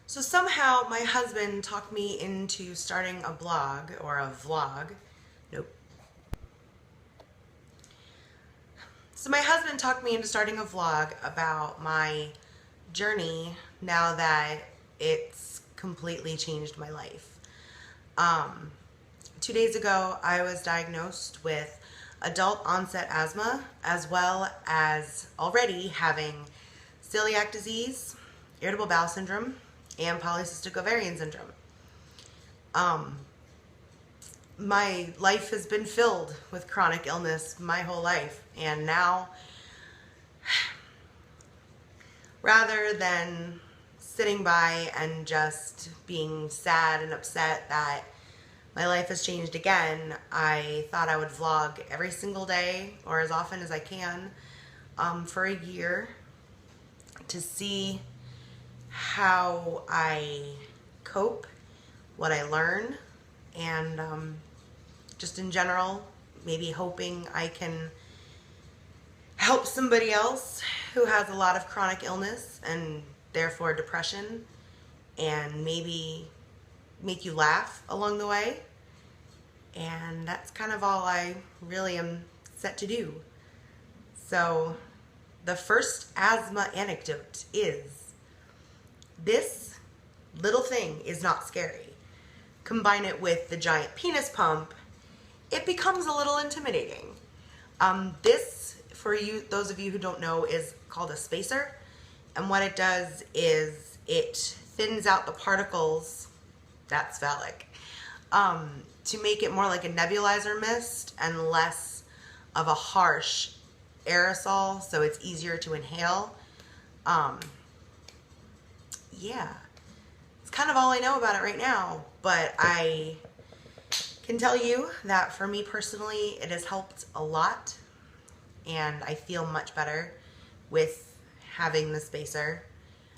So somehow my husband talked me into starting a blog or a vlog. Nope. So my husband talked me into starting a vlog about my journey now that it's completely changed my life. 2 days ago, I was diagnosed with adult onset asthma, as well as already having celiac disease, irritable bowel syndrome, and polycystic ovarian syndrome. My life has been filled with chronic illness my whole life, and now, rather than sitting by and just being sad and upset that my life has changed again, I thought I would vlog every single day or as often as I can for a year to see how I cope, what I learn, and just in general, maybe hoping I can help somebody else who has a lot of chronic illness and therefore depression, and maybe make you laugh along the way. And that's kind of all I really am set to do. So the first asthma anecdote is, this little thing is not scary. Combine it with the giant penis pump, it becomes a little intimidating. This, for you, those of you who don't know, is called a spacer. And what it does is it thins out the particles, that's phallic, to make it more like a nebulizer mist and less of a harsh aerosol, so it's easier to inhale. Yeah, it's kind of all I know about it right now, but I can tell you that for me personally, it has helped a lot, and I feel much better with having the spacer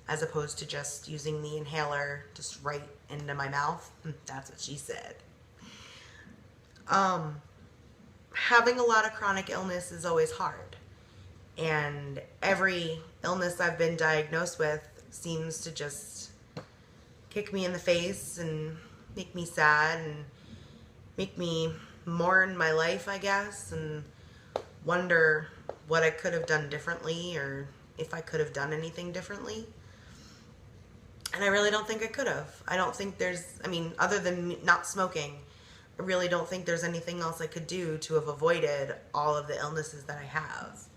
as opposed to just using the inhaler just right into my mouth. That's what she said. Having a lot of chronic illness is always hard, and every illness I've been diagnosed with seems to just kick me in the face and make me sad and make me mourn my life, I guess, and wonder what I could have done differently, or if I could have done anything differently. And I really don't think I could have. I don't think there's, other than not smoking, I really don't think there's anything else I could do to have avoided all of the illnesses that I have.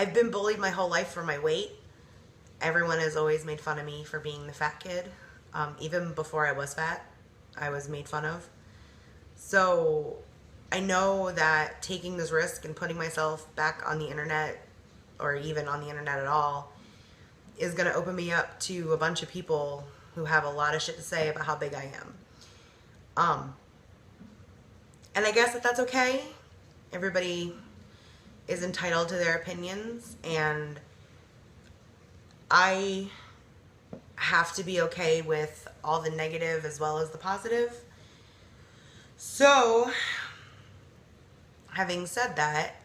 I've been bullied my whole life for my weight. Everyone has always made fun of me for being the fat kid. Even before I was fat, I was made fun of. So I know that taking this risk and putting myself back on the internet, or even on the internet at all, is going to open me up to a bunch of people who have a lot of shit to say about how big I am. And I guess that that's okay. Everybody is entitled to their opinions, and I have to be okay with all the negative as well as the positive. So, having said that,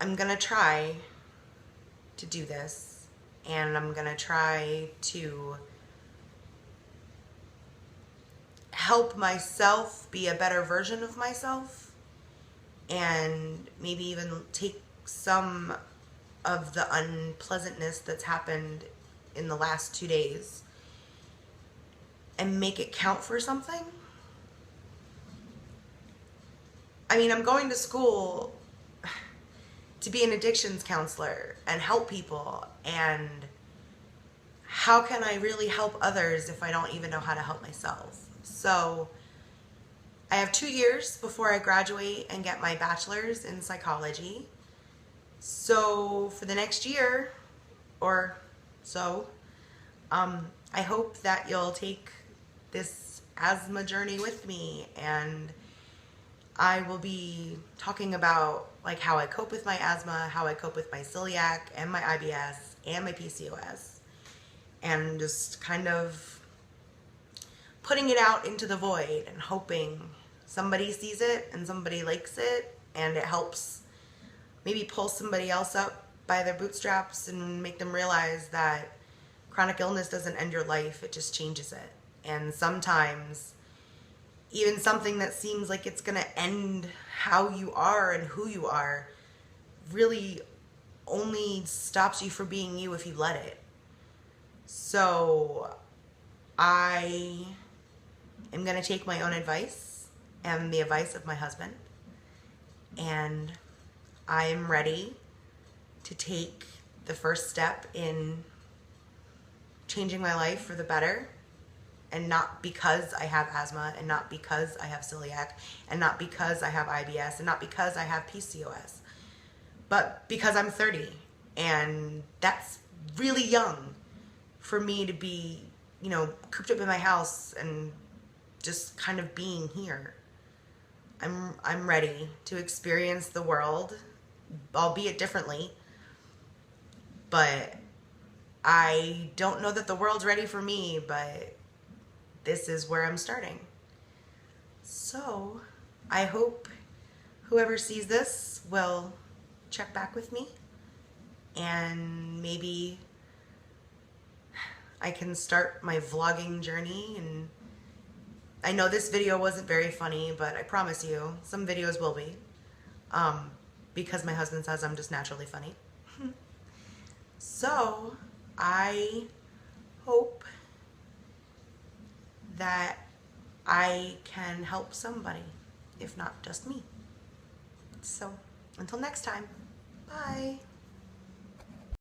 I'm gonna try to do this, and I'm gonna try to help myself be a better version of myself, and maybe even take some of the unpleasantness that's happened in the last 2 days and make it count for something. I'm going to school to be an addictions counselor and help people, and how can I really help others if I don't even know how to help myself? So I have 2 years before I graduate and get my bachelor's in psychology. So for the next year or so, I hope that you'll take this asthma journey with me, and I will be talking about like how I cope with my asthma, how I cope with my celiac and my IBS and my PCOS, and just kind of putting it out into the void and hoping somebody sees it and somebody likes it, and it helps maybe pull somebody else up by their bootstraps and make them realize that chronic illness doesn't end your life, it just changes it. And sometimes even something that seems like it's going to end how you are and who you are really only stops you from being you if you let it. So I am going to take my own advice and the advice of my husband, and I am ready to take the first step in changing my life for the better. And not because I have asthma, and not because I have celiac, and not because I have IBS, and not because I have PCOS, but because I'm 30, and that's really young for me to be, cooped up in my house and just kind of being here. I'm ready to experience the world, albeit differently, but I don't know that the world's ready for me, but this is where I'm starting. So I hope whoever sees this will check back with me, and maybe I can start my vlogging journey. And I know this video wasn't very funny, but I promise you some videos will be, because my husband says I'm just naturally funny. So I hope that I can help somebody, if not just me. So until next time, bye.